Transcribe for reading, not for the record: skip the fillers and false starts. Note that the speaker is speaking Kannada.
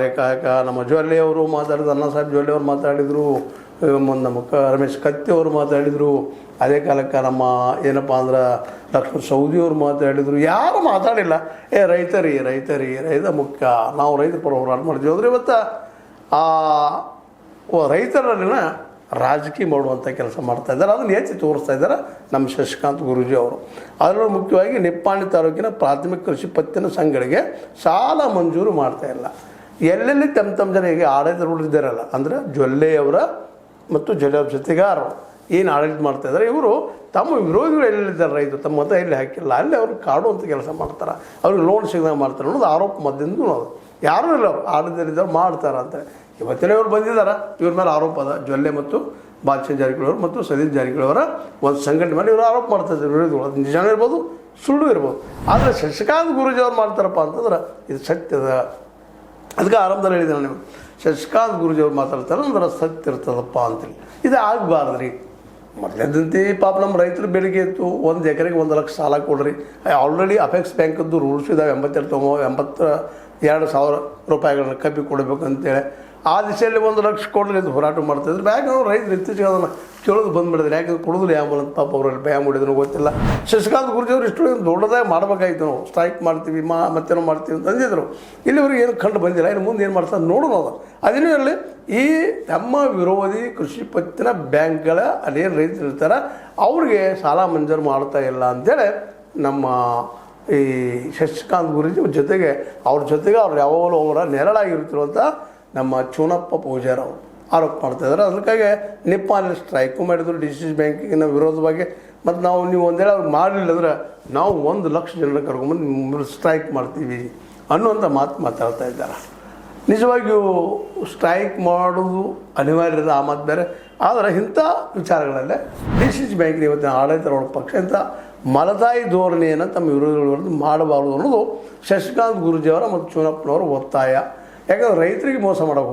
ರೇಖಾಯಕ ನಮ್ಮ ಜೊಲ್ಲೆ ಅವರು ಮಾತಾಡಿದ್ರು, ಅಣ್ಣಾ ಸಾಹೇಬ್ ಜೊಲ್ಲೆ ಅವರು ಮಾತಾಡಿದರು, ನಮ್ಮ ರಮೇಶ್ ಕತ್ತಿ ಅವರು ಮಾತಾಡಿದರು. ಅದೇ ಕಾಲಕ್ಕೆ ನಮ್ಮ ಏನಪ್ಪ ಅಂದ್ರೆ ಡಾಕ್ಟರ್ ಸೌದಿಯವರು ಮಾತಾಡಿದರು. ಯಾರು ಮಾತಾಡಿಲ್ಲ. ರೈತ ಮುಖ್ಯ, ನಾವು ರೈತರ ಪರ ಹೋರಾಟ ಮಾಡ್ತೀವಿ ಅಂದರೆ ಇವತ್ತು ರೈತರಲ್ಲಿನ ರಾಜಕೀಯ ಮಾಡುವಂಥ ಕೆಲಸ ಮಾಡ್ತಾಯಿದ್ದಾರೆ. ಅದನ್ನು ಎತ್ತಿ ತೋರಿಸ್ತಾ ಇದ್ದಾರೆ ನಮ್ಮ ಶಶಿಕಾಂತ್ ಗುರೂಜಿ ಅವರು. ಅದರಲ್ಲೂ ಮುಖ್ಯವಾಗಿ ನಿಪ್ಪಾಣಿ ತಾಲೂಕಿನ ಪ್ರಾಥಮಿಕ ಕೃಷಿ ಪತ್ತಿನ ಸಂಘಗಳಿಗೆ ಸಾಲ ಮಂಜೂರು ಮಾಡ್ತಾಯಿಲ್ಲ. ಎಲ್ಲೆಲ್ಲಿ ತಮ್ಮ ಜನ ಈಗ ಆಡಳಿತರು ಇದ್ದಾರಲ್ಲ, ಅಂದರೆ ಜೊಲ್ಲೆಯವರ ಮತ್ತು ಜೊಲ್ಲೆಯವ್ರ ಜೊತೆಗಾರರು ಏನು ಆಡಳಿತ ಮಾಡ್ತಾಯಿದ್ದಾರೆ, ಇವರು ತಮ್ಮ ವಿರೋಧಿಗಳು ಎಲ್ಲಿದ್ದಾರೆ, ರೈತರು ತಮ್ಮ ಮತ ಎಲ್ಲಿ ಹಾಕಿಲ್ಲ ಅಲ್ಲಿ ಅವ್ರಿಗೆ ಕಾಡುವಂಥ ಕೆಲಸ ಮಾಡ್ತಾರೆ, ಅವ್ರಿಗೆ ಲೋನ್ ಸಿಗದಂಗೆ ಮಾಡ್ತಾರೆ ಅನ್ನೋದು ಆರೋಪ ಮಧ್ಯದಿಂದ ಅದು. ಯಾರೂ ಇಲ್ಲ ಅವರು ಆಡಳಿತರಿದ್ದವ್ರು ಮಾಡ್ತಾರೆ ಅಂತ ಇವತ್ತಿನ ಇವ್ರು ಬಂದಿದ್ದಾರೆ. ಇವ್ರ ಮೇಲೆ ಆರೋಪ ಅದ. ಜೊಲ್ಲೆ ಮತ್ತು ಬಾಲಚಂದ್ರ ಜಾರಕಿಹೊಳಿ ಅವರು ಮತ್ತು ಸತೀಶ್ ಜಾರಕಿಹೊಳಿ ಅವರ ಒಂದು ಸಂಘಟನೆ ಮೇಲೆ ಇವರು ಆರೋಪ ಮಾಡ್ತಾಯಿದ್ದಾರೆ ವಿರೋಧಿಗಳು. ಅದು ನಿಜಾನೂ ಇರ್ಬೋದು, ಸುಳ್ಳು ಇರ್ಬೋದು. ಆದರೆ ಶಶಿಕಾಂತ್ ಗುರೂಜಿ ಅವ್ರು ಮಾಡ್ತಾರಪ್ಪ ಅಂತಂದ್ರೆ ಇದು ಸತ್ಯದ. ಅದಕ್ಕೆ ಆರಂಭದಲ್ಲಿ ಹೇಳಿದೆ ನಾನು, ಶಶಿಕಾಂತ್ ಗುರೂಜಿ ಅವ್ರು ಮಾತಾಡ್ತಾರೆ ಅಂದ್ರೆ ಸತ್ಯ ಇರ್ತದಪ್ಪ ಅಂತೇಳಿ. ಇದು ಆಗಬಾರ್ದು ರೀ. ಮೊದಲೇದಂತೆ ಪಾಪ ನಮ್ಮ ರೈತರು ಬೇಡಿಕೆ ಇತ್ತು, 1 ಎಕರೆಗೆ 1 ಲಕ್ಷ ಸಾಲ ಕೊಡ್ರಿ. ಆಲ್ರೆಡಿ ಅಪೆಕ್ಸ್ ಬ್ಯಾಂಕದ್ದು ರೂಲ್ಸ್ ಇದ್ದಾವೆ, 82,000 ರೂಪಾಯಿಗಳನ್ನ ಕಬ್ಬಿ ಕೊಡಬೇಕು ಅಂತೇಳಿ. ಆ ದಿಶೆಯಲ್ಲಿ 1 ಲಕ್ಷ ಕೊಡಲಿ ಅಂತ ಹೋರಾಟ ಮಾಡ್ತಾಯಿದ್ರು. ಬ್ಯಾಂಕ್ ಅವರು ರೈತರು ಇತ್ತೀಚೆಗೆ ಅದನ್ನು ಕೇಳೋದು ಬಂದುಬಿಡಿದ್ರೆ, ಯಾಕಂದ್ರೆ ಕೊಡೋದಿಲ್ಲ ಯಾವ ಪಾಪ ಅವರಲ್ಲಿ ಭಯ ಮಾಡಿದ್ರು ಗೊತ್ತಿಲ್ಲ. ಶಶಿಕಾಂತ್ ಗುರೂಜಿ ಅವರು ಇಷ್ಟು ದೊಡ್ಡದಾಗಿ ಮಾಡಬೇಕಾಗಿತ್ತು, ನಾವು ಸ್ಟ್ರೈಕ್ ಮಾಡ್ತೀವಿ ಮತ್ತೇನೋ ಮಾಡ್ತೀವಿ ಅಂತ ಅಂದಿದ್ರು. ಇಲ್ಲಿವರೆಗೆ ಏನು ಕಂಡು ಬಂದಿಲ್ಲ. ಇನ್ನು ಮುಂದೆ ಏನು ಮಾಡ್ತಾರೆ ನೋಡೋಣ. ಅದೇನೂ ಇರಲಿ, ಈ ನಮ್ಮ ವಿರೋಧಿ ಕೃಷಿ ಪತ್ತಿನ ಬ್ಯಾಂಕ್ಗಳ ಅಲ್ಲೇನು ರೈತರು ಇರ್ತಾರೆ ಅವ್ರಿಗೆ ಸಾಲ ಮಂಜೂರು ಮಾಡ್ತಾ ಇಲ್ಲ ಅಂತೇಳಿ ನಮ್ಮ ಈ ಶಶಿಕಾಂತ್ ಗುರೂಜಿ ಜೊತೆಗೆ ಅವ್ರು ಯಾವಾಗಲೂ ಅವರ ನೆರಳಾಗಿರ್ತಿರುವಂಥ ನಮ್ಮ ಚೂನಪ್ಪ ಪೂಜಾರಿ ಅವರು ಆರೋಪ ಮಾಡ್ತಾಯಿದ್ದಾರೆ. ಅದಕ್ಕಾಗಿ ನಿಪ್ಪಾಣಿ ಸ್ಟ್ರೈಕು ಮಾಡಿದ್ರು ಡಿ.ಸಿ.ಸಿ ಬ್ಯಾಂಕಿನ ವಿರೋಧವಾಗಿ. ಮತ್ತು ನೀವು ಒಂದೇಳೆ ಅವ್ರು ಮಾಡಲಿಲ್ಲ ಅಂದ್ರೆ ನಾವು 1 ಲಕ್ಷ ಜನರ ಕರ್ಕೊಂಡ್ಬಂದು ಸ್ಟ್ರೈಕ್ ಮಾಡ್ತೀವಿ ಅನ್ನುವಂಥ ಮಾತಾಡ್ತಾ ಇದ್ದಾರೆ. ನಿಜವಾಗಿಯೂ ಸ್ಟ್ರೈಕ್ ಮಾಡೋದು ಅನಿವಾರ್ಯದ ಆ ಮಾತು ಬೇರೆ. ಆದರೆ ಇಂಥ ವಿಚಾರಗಳಲ್ಲೇ ಡಿ.ಸಿ.ಸಿ ಬ್ಯಾಂಕಿನ ಇವತ್ತಿನ ಆಡಳಿತ ಪಕ್ಷ ಇಂಥ ಮಲತಾಯಿ ಧೋರಣೆಯನ್ನು ತಮ್ಮ ವಿರೋಧಿಗಳು ಮಾಡಬಾರ್ದು ಅನ್ನೋದು ಶಶಿಕಾಂತ್ ಗುರೂಜಿಯವರ ಮತ್ತು ಚೂನಪ್ಪನವರ ಒತ್ತಾಯ. ಯಾಕಂದ್ರೆ ರೈತರಿಗೆ ಮೋಸ ಮಾಡೋಕೆ